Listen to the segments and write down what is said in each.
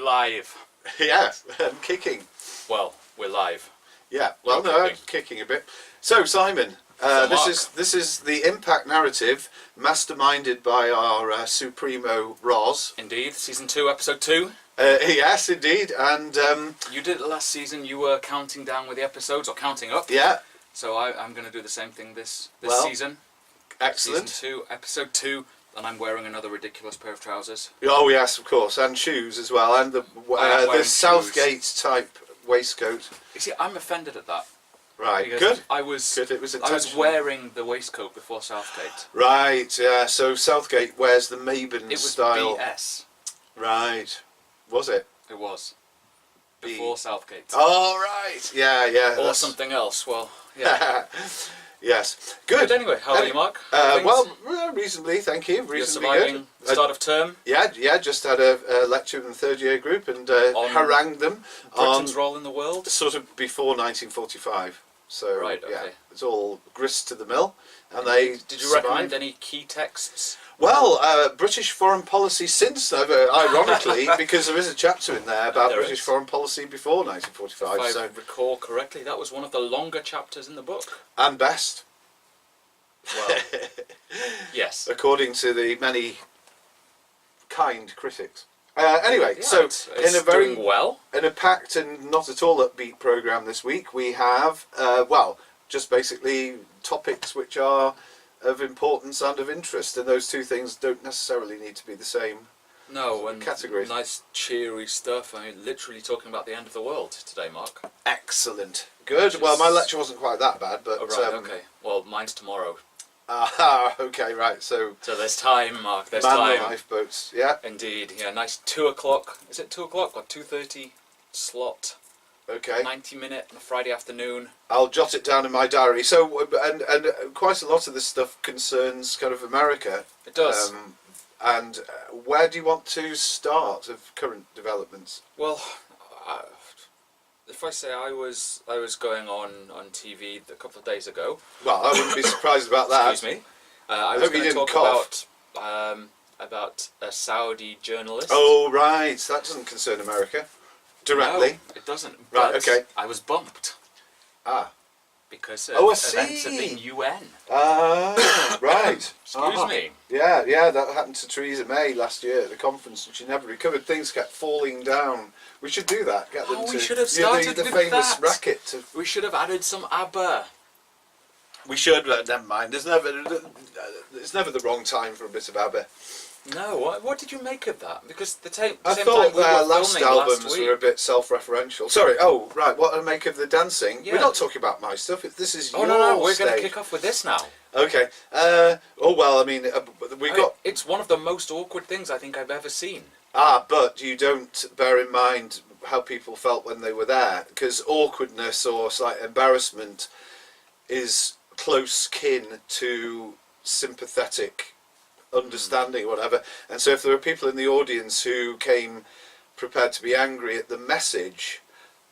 live. Yeah, and kicking. Well, we're live. Yeah, well, no, I'm kicking a bit. So, Simon, this is the impact narrative, masterminded by our Supremo Roz. Indeed, season 2, episode 2. Yes, indeed, and you did it last season. You were counting down with the episodes, or counting up. Yeah. So I'm going to do the same thing this season. Excellent. Season 2, episode 2, and I'm wearing another ridiculous pair of trousers. Oh yes, of course, and shoes as well, and the Southgate type waistcoat. You see, I'm offended at that. Right, good. I was wearing the waistcoat before Southgate. Right, yeah. So Southgate wears the Mabon style. It was BS. Right. Was it? It was. Before Southgate. Oh, right. Yeah, yeah. Or something else. Well, yeah. Yes. Good. But anyway, how are you, Mark? Well, reasonably, thank you. Reasonably You're surviving the start of term? Yeah, just had a lecture in the third year group and harangued them Britain's role in the world? Sort of before 1945. So, right, okay. Yeah, it's all grist to the mill. And Did you recommend any key texts? Well, British foreign policy since, ironically, because there is a chapter in there about British foreign policy before 1945. If I recall correctly, that was one of the longer chapters in the book. And best. Well, yes. According to the many kind critics. Anyway, yeah, so it's in a packed and not at all upbeat programme this week, we have, just basically topics which are of importance and of interest, and those two things don't necessarily need to be the same. No, and categories. Nice cheery stuff. I mean, literally talking about the end of the world today, Mark. Excellent. Good. Well, my lecture wasn't quite that bad, but... Oh, right, okay. Well, mine's tomorrow. Okay, right, so there's time, Mark, there's time. Lifeboats, yeah. Indeed, yeah, nice 2 o'clock, is it 2 o'clock or 2:30 slot? Okay. 90-minute on a Friday afternoon. I'll jot it down in my diary. So, and quite a lot of this stuff concerns kind of America. It does. And where do you want to start of current developments? Well, if I say I was going on TV a couple of days ago. Well, I wouldn't be surprised about that. Excuse me. I was going to talk about a Saudi journalist. Oh, right. That doesn't concern America directly. No, it doesn't. Right, but okay. I was bumped. Because I see. events at the UN. Right. Excuse me. Yeah, that happened to Theresa May last year at the conference, and she never recovered. Things kept falling down. We should do that. Get them to. We should have started the with famous that. racket. We should have added some ABBA. We should, but never mind. It's never the wrong time for a bit of ABBA. No, what did you make of that? Because I thought their last albums were a bit self-referential. Sorry. Oh, right. What do I make of the dancing? Yeah. We're not talking about my stuff. This is your no. We're stage. going to kick off with this now. Okay. I mean, It's one of the most awkward things I think I've ever seen. But you don't bear in mind how people felt when they were there, because awkwardness or slight embarrassment is close kin to sympathetic understanding or whatever. And so if there were people in the audience who came prepared to be angry at the message,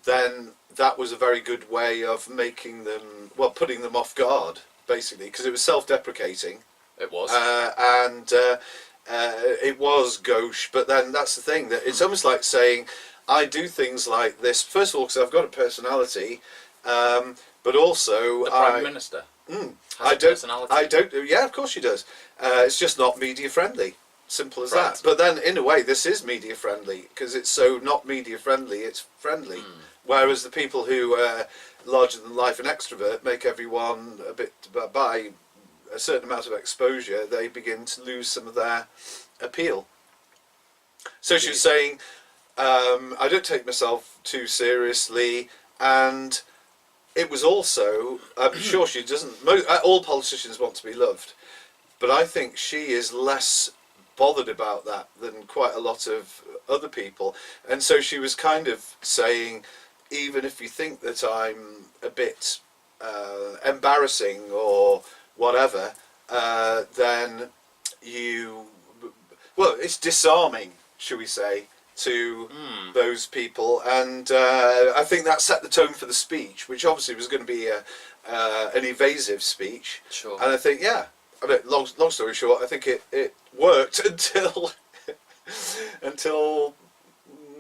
then that was a very good way of making them, putting them off guard, basically, because it was self-deprecating. It was. It was gauche, but then that's the thing, that it's almost like saying, I do things like this, first of all, because I've got a personality, but also... The Prime Minister. I don't. Yeah, of course she does. It's just not media friendly. Simple as that. But then, in a way, this is media friendly because it's so not media friendly. It's friendly. Whereas the people who are larger than life and extrovert make everyone a bit by a certain amount of exposure. They begin to lose some of their appeal. So she was saying, I don't take myself too seriously, and it was also, I'm sure she doesn't, all politicians want to be loved, but I think she is less bothered about that than quite a lot of other people. And so she was kind of saying, even if you think that I'm a bit embarrassing or whatever, then it's disarming, shall we say, to those people, and I think that set the tone for the speech, which obviously was going to be an evasive speech. Sure. And I think, long story short, I think it worked until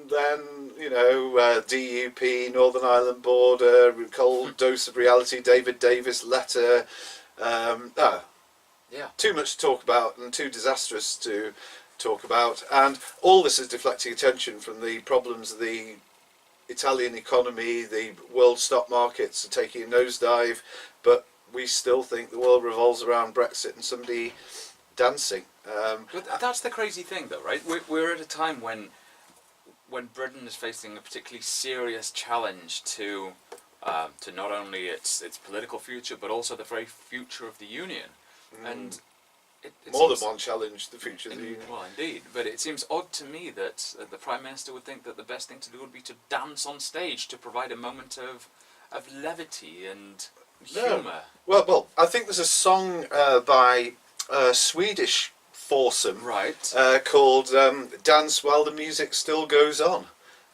then, you know, DUP, Northern Ireland border, cold dose of reality, David Davis letter. Yeah. Too much to talk about and too disastrous to talk about. And all this is deflecting attention from the problems of the Italian economy. The world stock markets are taking a nosedive, but we still think the world revolves around Brexit and somebody dancing. But that's the crazy thing, though, right? We're at a time when Britain is facing a particularly serious challenge to not only its political future, but also the very future of the Union. And it more seems, than one challenge, the future of the Union. well, indeed. But it seems odd to me that the Prime Minister would think that the best thing to do would be to dance on stage to provide a moment of levity and humour. Well, I think there's a song by a Swedish foursome, Right. called "Dance While the Music Still Goes On,"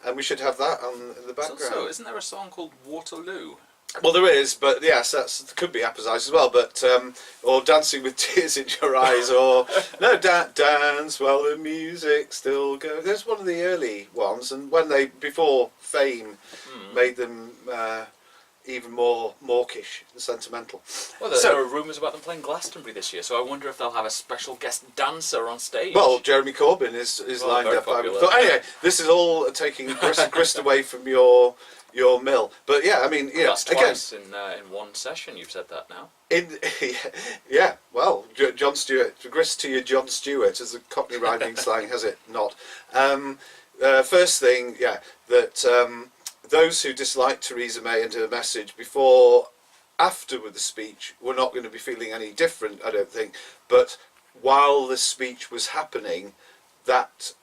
and we should have that on in the background. So, isn't there a song called Waterloo? Well, there is, but yes, that could be apposite as well. But or "Dancing with Tears in Your Eyes," or no, "Dance While the Music Still Goes." There's one of the early ones, and when they before fame made them even more mawkish and sentimental. Well, there are rumours about them playing Glastonbury this year, so I wonder if they'll have a special guest dancer on stage. Well, Jeremy Corbyn is lined up. I would thought. Anyway, this is all taking grist away from your mill. But yeah, I mean, yeah, that's twice in one session. You've said that now. Yeah, well, John Stewart, grist to your John Stewart, as the Cockney rhyming slang has it not. First thing, yeah, that those who disliked Theresa May and her message after with the speech were not going to be feeling any different, I don't think. But while the speech was happening, that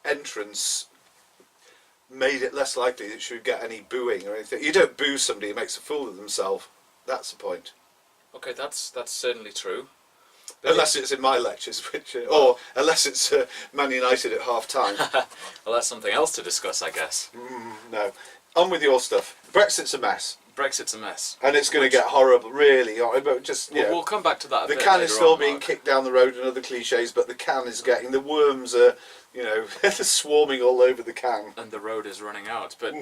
entrance made it less likely that she would get any booing or anything. You don't boo somebody who makes a fool of themselves. That's the point. Okay, that's certainly true. Unless it's in my lectures, or unless it's Man United at half time. Well, that's something else to discuss, I guess. No. On with your stuff. Brexit's a mess. Brexit's a mess. And it's going to get horrible, really. But just, we'll come back to that a the bit can later is still on, being Mark. kicked down the road and other cliches, but the can is getting, the worms are, you know, swarming all over the can. And the road is running out. But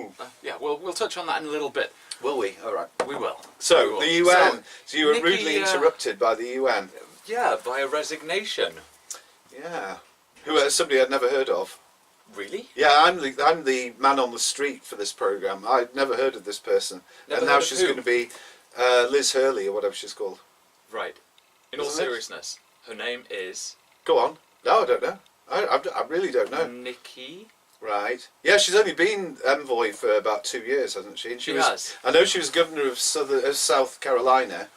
yeah, we'll touch on that in a little bit. Will we? All right. We will. So, the UN. So you were Nikki, rudely interrupted by the UN. Yeah, by a resignation. Yeah. Somebody I'd never heard of. Really? Yeah, I'm the man on the street for this programme. I'd never heard of this person. Never and heard now of she's who? going to be Liz Hurley or whatever she's called. Right. In all Isn't it? seriousness, her name is... Go on. No, I don't know. I really don't know. Nikki. Right. Yeah, she's only been envoy for about 2 years, hasn't she? And She has. I know she was governor of South Carolina,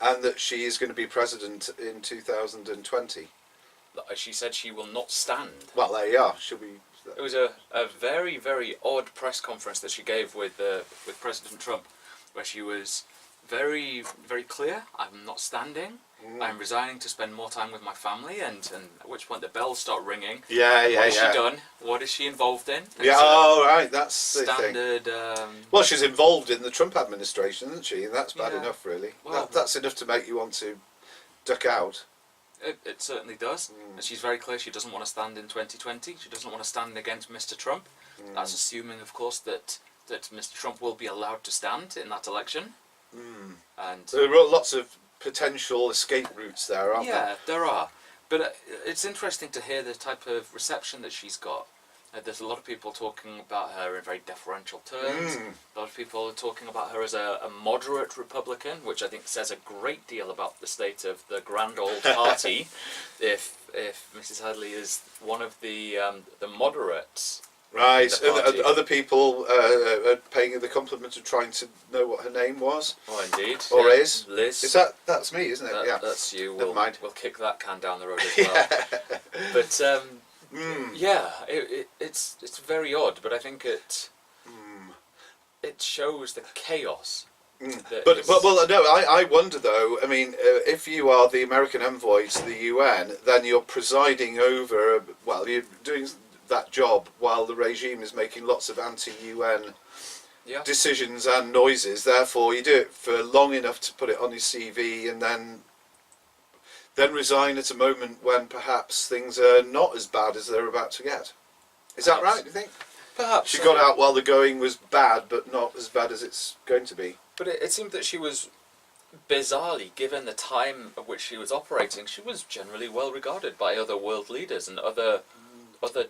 and that she is going to be president in 2020. She said she will not stand. Well, there you are. She'll be... It was a very, very odd press conference that she gave with President Trump, where she was very, very clear. I'm not standing. I'm resigning to spend more time with my family, and at which point the bells start ringing. Yeah. What has she done? What is she involved in? And Yeah, so right, that's the thing. standard. Well, she's involved in the Trump administration, isn't she? And that's bad Yeah. enough, really. Well, That's enough to make you want to duck out. It certainly does. And she's very clear she doesn't want to stand in 2020. She doesn't want to stand against Mr. Trump. That's assuming, of course, that Mr. Trump will be allowed to stand in that election. And There are lots of potential escape routes there, aren't there? yeah, there are. But it's interesting to hear the type of reception that she's got. There's a lot of people talking about her in very deferential terms. A lot of people are talking about her as a moderate Republican, which I think says a great deal about the state of the grand old party. If Mrs. Hadley is one of the moderates. Right, The party. and other people are paying her the compliment of trying to know what her name was. Oh, indeed. Or yeah. is. Liz. That's me, isn't it? Yeah. That's you. Never mind. We'll kick that can down the road as well. But yeah, it's very odd, but I think it shows the chaos. But well, no, I wonder though. I mean, if you are the American envoy to the UN, then you're presiding over. Well, you're doing that job while the regime is making lots of anti-UN decisions and noises. Therefore, you do it for long enough to put it on your CV, and then resign at a moment when perhaps things are not as bad as they're about to get. Is that right, do you think? Perhaps. She got out while the going was bad, but not as bad as it's going to be. But it seemed that she was, bizarrely, given the time at which she was operating, she was generally well regarded by other world leaders and other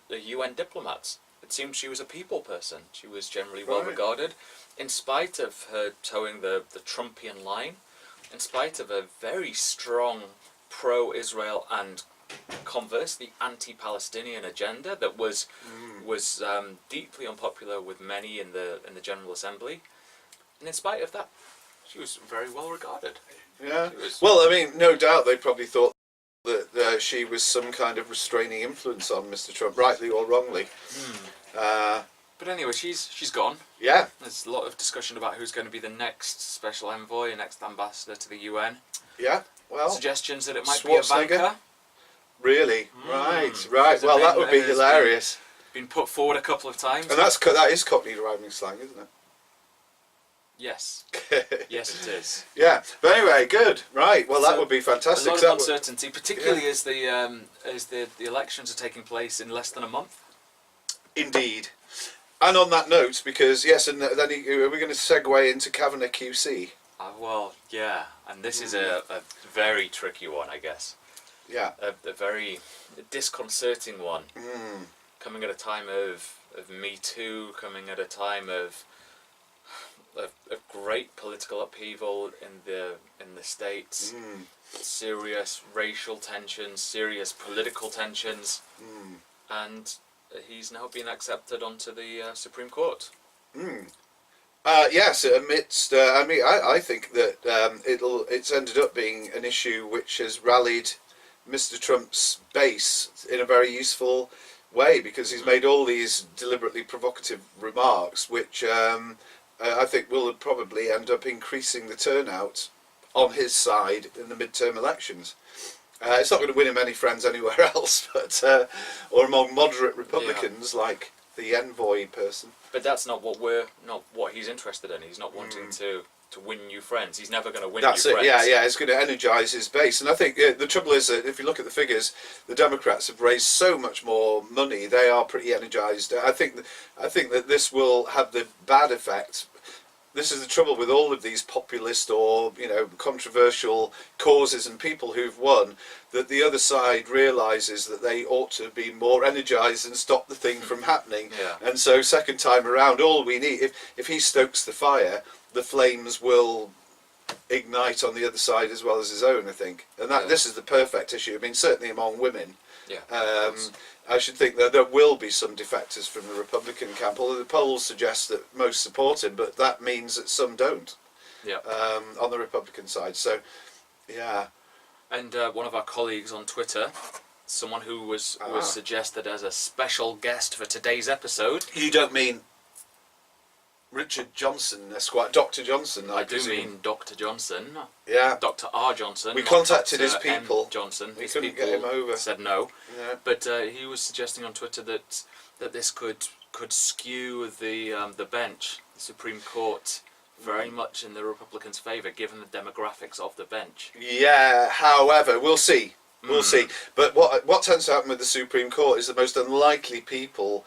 UN diplomats. It seemed she was a people person. She was generally well regarded, in spite of her towing the Trumpian line, in spite of a very strong pro-Israel and conversely anti-Palestinian agenda that was deeply unpopular with many in the General Assembly, and in spite of that, she was very well regarded. Yeah. Well, I mean, no doubt they probably thought that she was some kind of restraining influence on Mr. Trump, rightly or wrongly. But anyway, she's gone. Yeah. There's a lot of discussion about who's going to be the next special envoy, next ambassador to the UN. Yeah. Well, suggestions that it might be Ivanka. Really? Right. Well, that would be hilarious. Been put forward a couple of times. And that is Cockney rhyming slang, isn't it? Yes. Yes, it is. Yeah. But anyway, good. Right. Well, that would be fantastic. A lot of uncertainty, particularly as the elections are taking place in less than a month. Indeed. And on that note, because yes, and then we're going to segue into Kavanagh QC. Well, yeah, and this is a very tricky one, I guess. Yeah. A very disconcerting one. Coming at a time of Me Too, coming at a time of great political upheaval in the States, serious racial tensions, serious political tensions, and he's now been accepted onto the Supreme Court. Yes, amidst, I think that it's ended up being an issue which has rallied Mr. Trump's base in a very useful way, because he's made all these deliberately provocative remarks, which I think will probably end up increasing the turnout on his side in the midterm elections. It's not going to win him any friends anywhere else, but or among moderate Republicans like the envoy person. But that's not what he's interested in. He's not wanting to win new friends. He's never going to win That's new it, friends. yeah, it's going to energise his base. And I think the trouble is that if you look at the figures, the Democrats have raised so much more money. They are pretty energised. I think that this will have the bad effect. This is the trouble with all of these populist or controversial causes and people who've won, that the other side realises that they ought to be more energised and stop the thing from happening. Yeah. And so second time around, all we need, if he stokes the fire, the flames will ignite on the other side as well as his own, I think. And this is the perfect issue. I mean, certainly among women. Yeah. I should think that there will be some defectors from the Republican camp, although the polls suggest that most support him, but that means that some don't. Yeah. On the Republican side. So, yeah. And one of our colleagues on Twitter, someone who was suggested as a special guest for today's episode. You don't mean Richard Johnson, Esquire, Dr. Johnson, I presume. mean Dr. Johnson. Yeah. Dr. R. Johnson. We contacted Dr. his people. M. Johnson. We His couldn't people get him over. said no. Yeah. But he was suggesting on Twitter that this could skew the bench, the Supreme Court, very much in the Republicans' favour, given the demographics of the bench. Yeah, however, we'll see. We'll see. But what tends to happen with the Supreme Court is the most unlikely people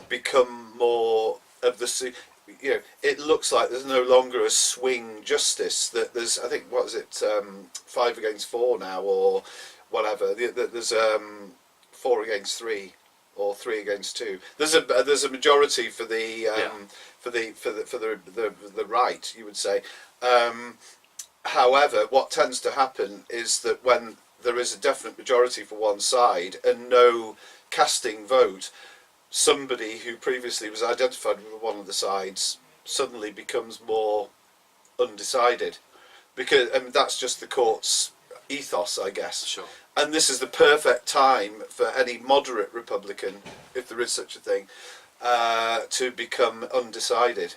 become more of the... it looks like there's no longer a swing justice. That there's, I think, 5 against 4 now, or whatever. There's 4 against 3, or 3 against 2. There's a majority for the for the right, you would say. However, what tends to happen is that when there is a definite majority for one side and no casting vote, somebody who previously was identified with one of the sides suddenly becomes more undecided, because that's just the court's ethos, I guess. Sure. And this is the perfect time for any moderate Republican, if there is such a thing, to become undecided,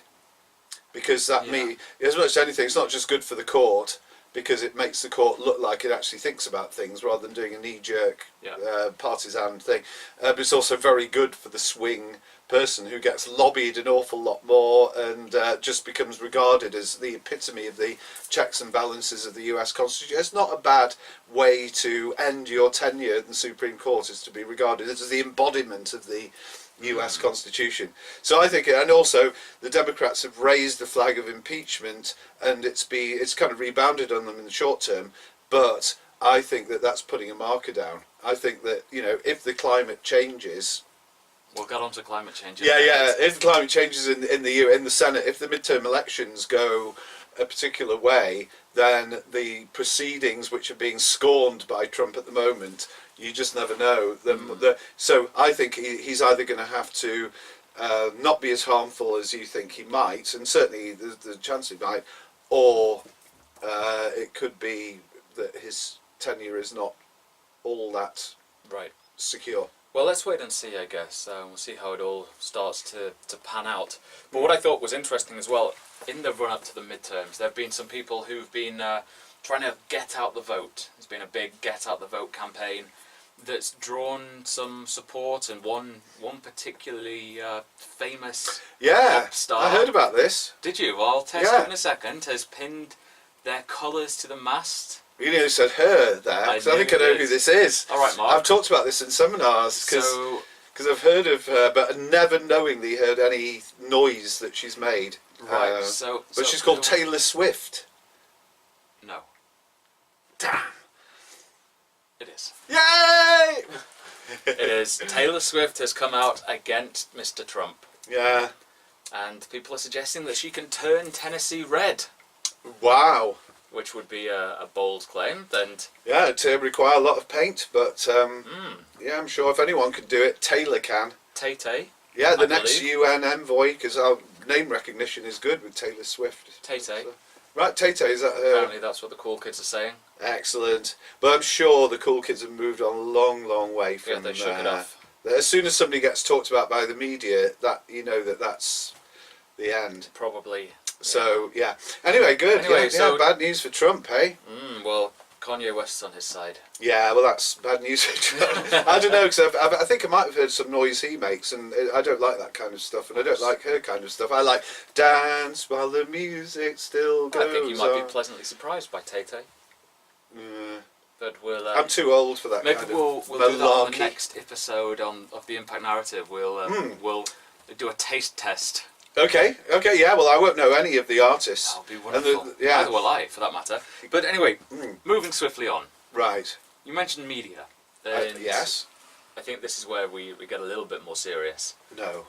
because that means, as much as anything, it's not just good for the court, because it makes the court look like it actually thinks about things rather than doing a knee-jerk partisan thing. But it's also very good for the swing person who gets lobbied an awful lot more and just becomes regarded as the epitome of the checks and balances of the US Constitution. It's not a bad way to end your tenure in the Supreme Court, is to be regarded as the embodiment of the US Constitution. So I think, and also the Democrats have raised the flag of impeachment, and it's kind of rebounded on them in the short term, but I think that that's putting a marker down. I think that, you know, if the climate changes... We'll get on to climate change. Yeah. If climate changes in the Senate, if the midterm elections go a particular way, then the proceedings which are being scorned by Trump at the moment, you just never know. So I think he's either going to have to not be as harmful as you think he might, and certainly the chance he might, or it could be that his tenure is not all that secure. Well, let's wait and see, I guess. We'll see how it all starts to pan out. But what I thought was interesting as well, in the run-up to the midterms, there have been some people who've been trying to get out the vote. There's been a big get out the vote campaign that's drawn some support, and one particularly famous pop star. I heard about this. Did you? Well, I'll test it in a second. Has pinned their colours to the mast. You nearly said her there, because I think I know who this is. All right, Mark. I've talked about this in seminars, because I've heard of her, but never knowingly heard any noise that she's made. Right, but she's called Taylor Swift. No. Damn. It is. Yay! It is. Taylor Swift has come out against Mr. Trump. Yeah. And people are suggesting that she can turn Tennessee red. Wow. Which would be a bold claim. And yeah, it'd require a lot of paint, but yeah, I'm sure if anyone could do it, Taylor can. Tay-Tay. Yeah, the next UN envoy, because our name recognition is good with Taylor Swift. Tay-Tay. So, right, Tay-Tay, is that her? Apparently that's what the cool kids are saying. Excellent. But I'm sure the cool kids have moved on a long, long way from... Yeah, they shook it off. As soon as somebody gets talked about by the media, that you know that's the end. Probably. So, yeah. Anyway, good. Anyway, so bad news for Trump, hey? Well, Kanye West's on his side. Yeah, well, that's bad news for Trump. I don't know, because I think I might have heard some noise he makes, and I don't like that kind of stuff, and I don't like her kind of stuff. I like dance while the music still goes on. I think you might be pleasantly surprised by Tay-Tay. But we'll... I'm too old for that maybe kind we'll of do that on the next episode of the Impact Narrative. We'll do a taste test. Okay, yeah, well, I won't know any of the artists. That'll be wonderful. Neither will I, for that matter. But anyway, moving swiftly on. Right. You mentioned media. Yes. I think this is where we get a little bit more serious. No.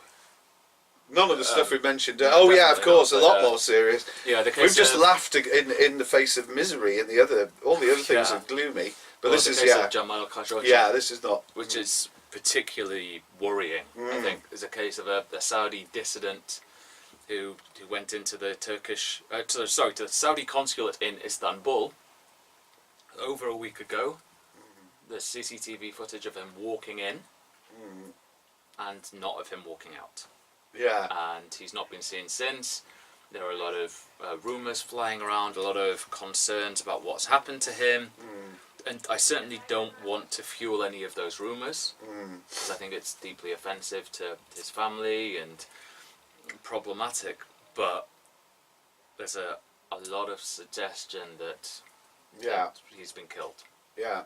None of the stuff we've mentioned. Oh, yeah, of course, a lot more serious. Yeah, we've just laughed in the face of misery, and all the other things are gloomy. But this is, of Jamal Khashoggi. Yeah, this is not. Which is particularly worrying, I think. There's a case of a Saudi dissident who went into the to the Saudi consulate in Istanbul over a week ago. There's CCTV footage of him walking in and not of him walking out. Yeah. And he's not been seen since. There are a lot of rumours flying around, a lot of concerns about what's happened to him. And I certainly don't want to fuel any of those rumours, because I think it's deeply offensive to his family and problematic, but there's a lot of suggestion that he's been killed. Yeah.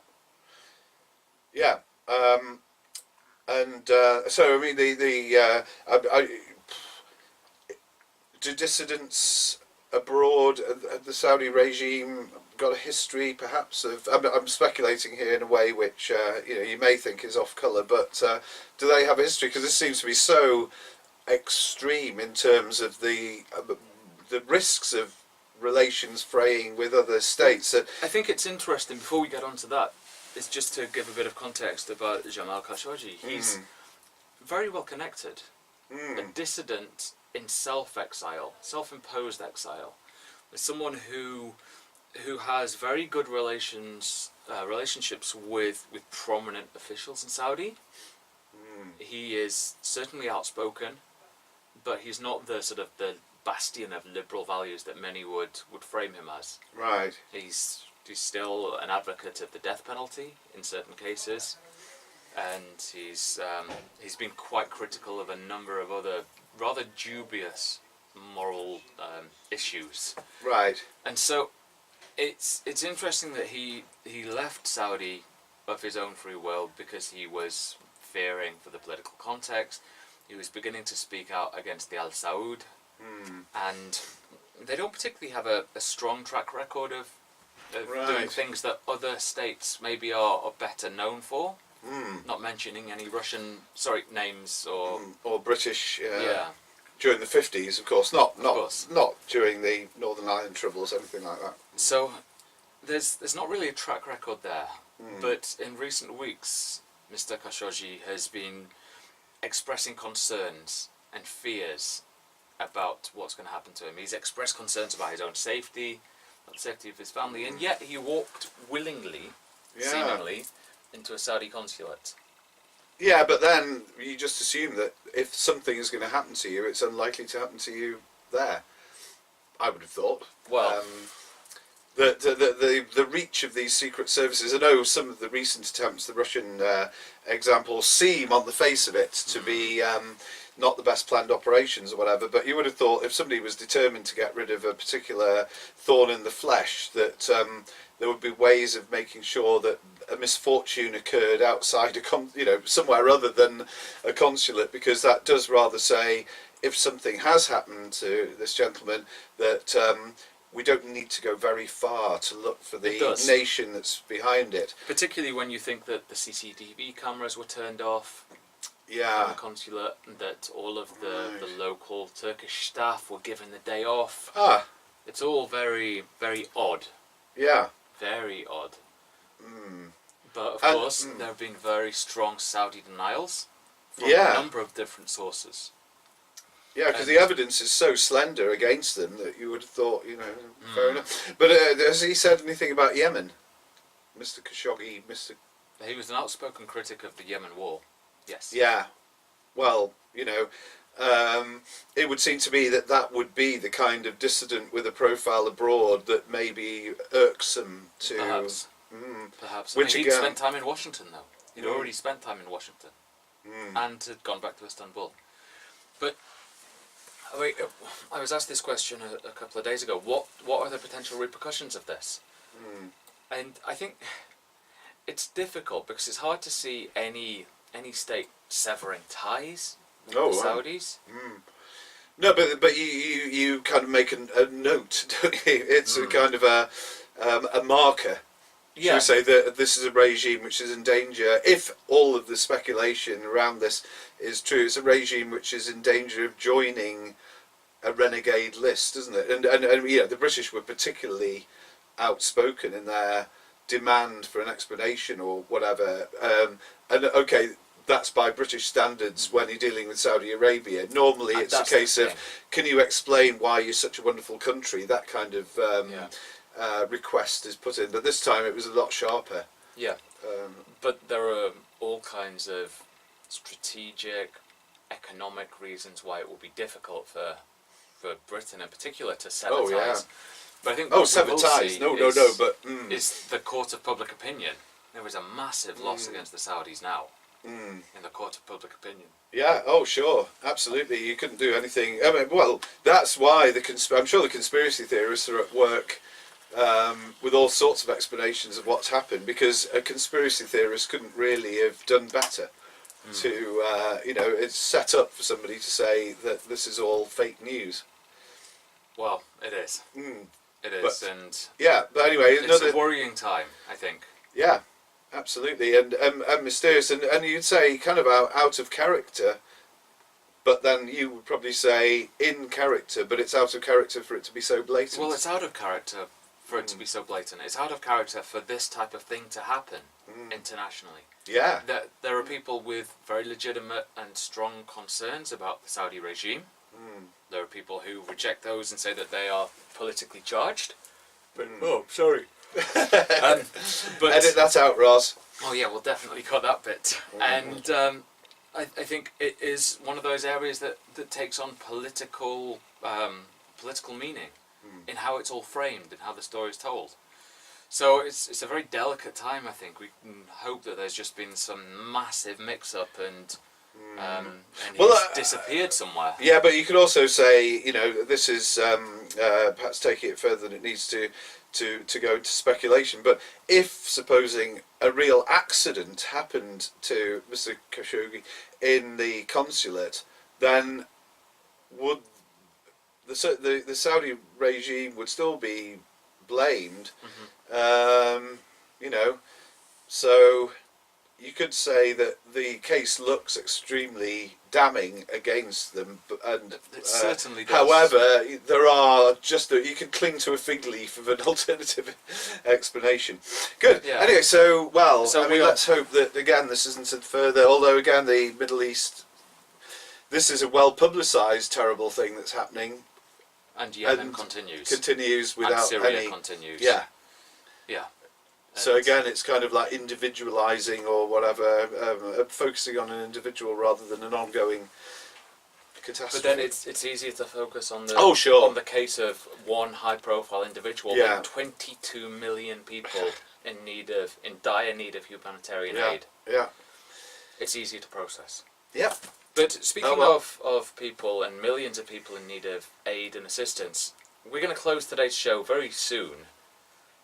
And so I mean do dissidents abroad, the Saudi regime got a history perhaps of, I'm speculating here in a way which you may think is off colour, but do they have a history? Because this seems to be so extreme in terms of the risks of relations fraying with other states. I think it's interesting, before we get on to that, is just to give a bit of context about Jamal Khashoggi. He's very well connected, a dissident in self-exile, self-imposed exile. As someone who has very good relationships with prominent officials in Saudi. He is certainly outspoken, but he's not the sort of the bastion of liberal values that many would frame him as. Right. He's still an advocate of the death penalty in certain cases, and he's been quite critical of a number of other rather dubious moral issues. Right. And so it's interesting that he left Saudi of his own free will because he was fearing for the political context. He was beginning to speak out against the Al Saud, and they don't particularly have a strong track record of doing things that other states maybe are better known for. Not mentioning any Russian names or British. Yeah. During the 50s, of course, not course. not during the Northern Ireland Troubles, anything like that. So there's not really a track record there, but in recent weeks, Mr. Khashoggi has been expressing concerns and fears about what's going to happen to him. He's expressed concerns about his own safety, about the safety of his family, and yet he walked willingly, seemingly, into a Saudi consulate. Yeah, but then you just assume that if something is going to happen to you, it's unlikely to happen to you there. I would have thought. Well, the reach of these secret services. I know some of the recent attempts, the Russian examples, seem on the face of it to be not the best planned operations or whatever. But you would have thought if somebody was determined to get rid of a particular thorn in the flesh, that there would be ways of making sure that a misfortune occurred outside somewhere other than a consulate, because that does rather say if something has happened to this gentleman that we don't need to go very far to look for the nation that's behind it. Particularly when you think that the CCTV cameras were turned off in the consulate, and that all of the local Turkish staff were given the day off. It's all very, very odd. Yeah. Very odd. But of course, there have been very strong Saudi denials from a number of different sources. Yeah, because the evidence is so slender against them that you would have thought, fair enough. But has he said anything about Yemen? Mr. Khashoggi, He was an outspoken critic of the Yemen war. Yes. Yeah. Well, it would seem to me that would be the kind of dissident with a profile abroad that may be irksome to... Perhaps. Perhaps. Which he'd again, spent time in Washington, though. He'd already spent time in Washington. And had gone back to Istanbul. But I was asked this question a couple of days ago. What are the potential repercussions of this? And I think it's difficult because it's hard to see any state severing ties with the Saudis. No, but you kind of make a note, don't you? It's a kind of a marker. Yeah. Shall we say that this is a regime which is in danger? If all of the speculation around this is true, it's a regime which is in danger of joining a renegade list, isn't it? And the British were particularly outspoken in their demand for an explanation or whatever. And okay, that's by British standards when you're dealing with Saudi Arabia. Normally it's a case of, can you explain why you're such a wonderful country? That kind of request is put in. But this time it was a lot sharper. Yeah. But there are all kinds of strategic, economic reasons why it will be difficult for Britain in particular to sever ties. Yeah. But I think sever ties. Is the court of public opinion. There is a massive loss against the Saudis now. In the court of public opinion. Yeah, sure, absolutely. You couldn't do anything. I mean, well, that's why I'm sure the conspiracy theorists are at work with all sorts of explanations of what's happened, because a conspiracy theorist couldn't really have done better to, it's set up for somebody to say that this is all fake news. Well, it is. It is, but anyway, it's a worrying time, I think. Yeah. Absolutely, and mysterious, and you'd say kind of out of character, but then you would probably say in character, but it's out of character for it to be so blatant. Well, it's out of character for it to be so blatant. It's out of character for this type of thing to happen internationally. Yeah. There are people with very legitimate and strong concerns about the Saudi regime. There are people who reject those and say that they are politically charged. But, sorry. But edit that out, Roz. Oh yeah, we'll definitely cut that bit. And I think it is one of those areas that takes on political meaning in how it's all framed and how the story is told. So it's a very delicate time, I think. We can hope that there's just been some massive mix-up and he's disappeared somewhere. Yeah, but you could also say, this is perhaps taking it further than it needs to go into speculation. But if, supposing, a real accident happened to Mr. Khashoggi in the consulate, then would the Saudi regime would still be blamed. You know, so you could say that the case looks extremely damning against them, and it certainly does. However, there are you can cling to a fig leaf of an alternative explanation. Good. Yeah. Anyway, let's hope that again this isn't further. Although again, the Middle East, this is a well publicised terrible thing that's happening, and Yemen continues without and Syria any. continues. Yeah. Yeah. So again, it's kind of like individualising or whatever, focusing on an individual rather than an ongoing catastrophe. But then it's easier to focus on the on the case of one high-profile individual than 22 million people in dire need of humanitarian aid. Yeah. It's easier to process. Yeah. But speaking of people and millions of people in need of aid and assistance, we're going to close today's show very soon.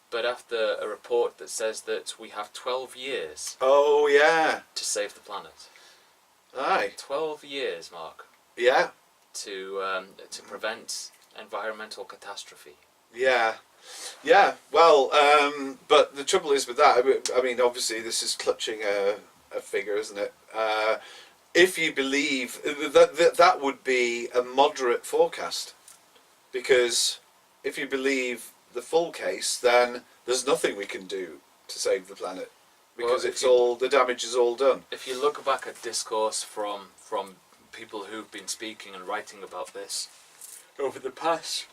But after a report that says that we have 12 years to save the planet. Aye. 12 years, Mark. Yeah. To prevent environmental catastrophe. Yeah. Yeah. Well, but the trouble is with that, I mean, obviously this is clutching a figure, isn't it? If you believe that would be a moderate forecast, because if you believe the full case, then there's nothing we can do to save the planet, because the damage is all done. If you look back at discourse from people who've been speaking and writing about this over the past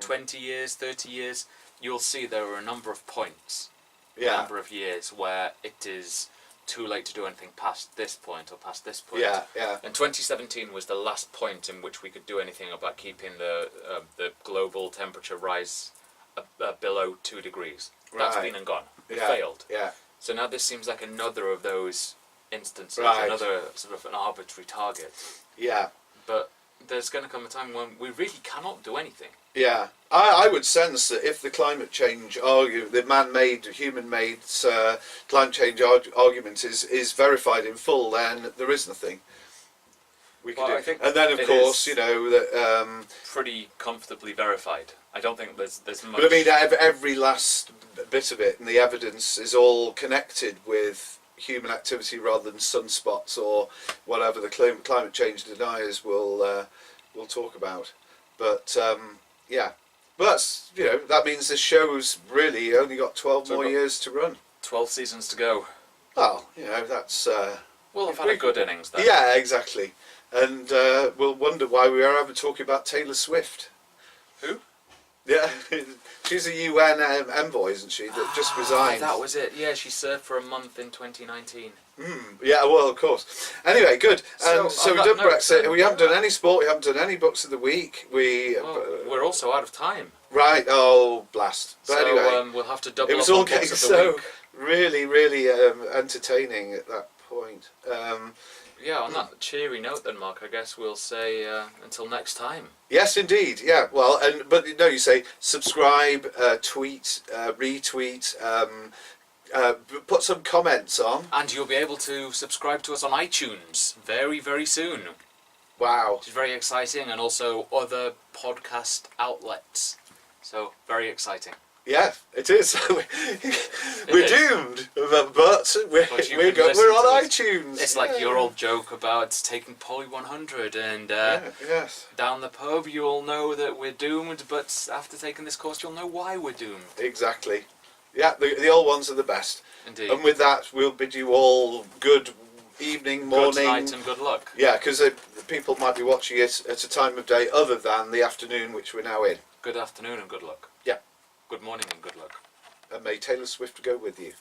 20 years, 30 years, you'll see there are a number of points, a number of years where it is too late to do anything past this point or past this point. Yeah, yeah. And 2017 was the last point in which we could do anything about keeping the global temperature rise below 2 degrees. That's been and gone. We failed. Yeah. So now this seems like another of those instances, another sort of an arbitrary target. Yeah. But there's going to come a time when we really cannot do anything. Yeah, I would sense that if the climate change the man-made, human-made climate change argument is verified in full, then there is nothing we can do. And then, of course, you know that pretty comfortably verified. I don't think there's much. But I mean, every last bit of it, and the evidence is all connected with human activity rather than sunspots or whatever the climate change deniers will talk about. But but that's, you know, that means this show's really only got 12 more years to run. 12 seasons to go. Well, you know, that's we'll have had a good innings then. Yeah, exactly. And we'll wonder why we are ever talking about Taylor Swift. Who? Yeah, she's a UN envoy, isn't she? That just resigned. That was it. Yeah, she served for a month in 2019. Yeah, well, of course. Anyway, good. So we've done Brexit. We haven't done any sport. We haven't done any books of the week. We're also out of time. Right. Oh, blast. But so, anyway, we'll have to double. It was up all on getting books of the so week. really entertaining at that point. Yeah, on that cheery note then, Mark, I guess we'll say until next time. Yes, indeed. Yeah, well, but no, you say subscribe, tweet, retweet, put some comments on. And you'll be able to subscribe to us on iTunes very, very soon. Wow. Which is very exciting, and also other podcast outlets. So, very exciting. Yeah, it is. We're doomed, but we're on iTunes. It's like your old joke about taking Poly 100 and down the pub you'll know that we're doomed, but after taking this course you'll know why we're doomed. Exactly. Yeah, the old ones are the best. Indeed. And with that, we'll bid you all good evening, morning. Good night and good luck. Yeah, because people might be watching it at a time of day other than the afternoon which we're now in. Good afternoon and good luck. Yeah. Good morning and good luck. And may Taylor Swift go with you.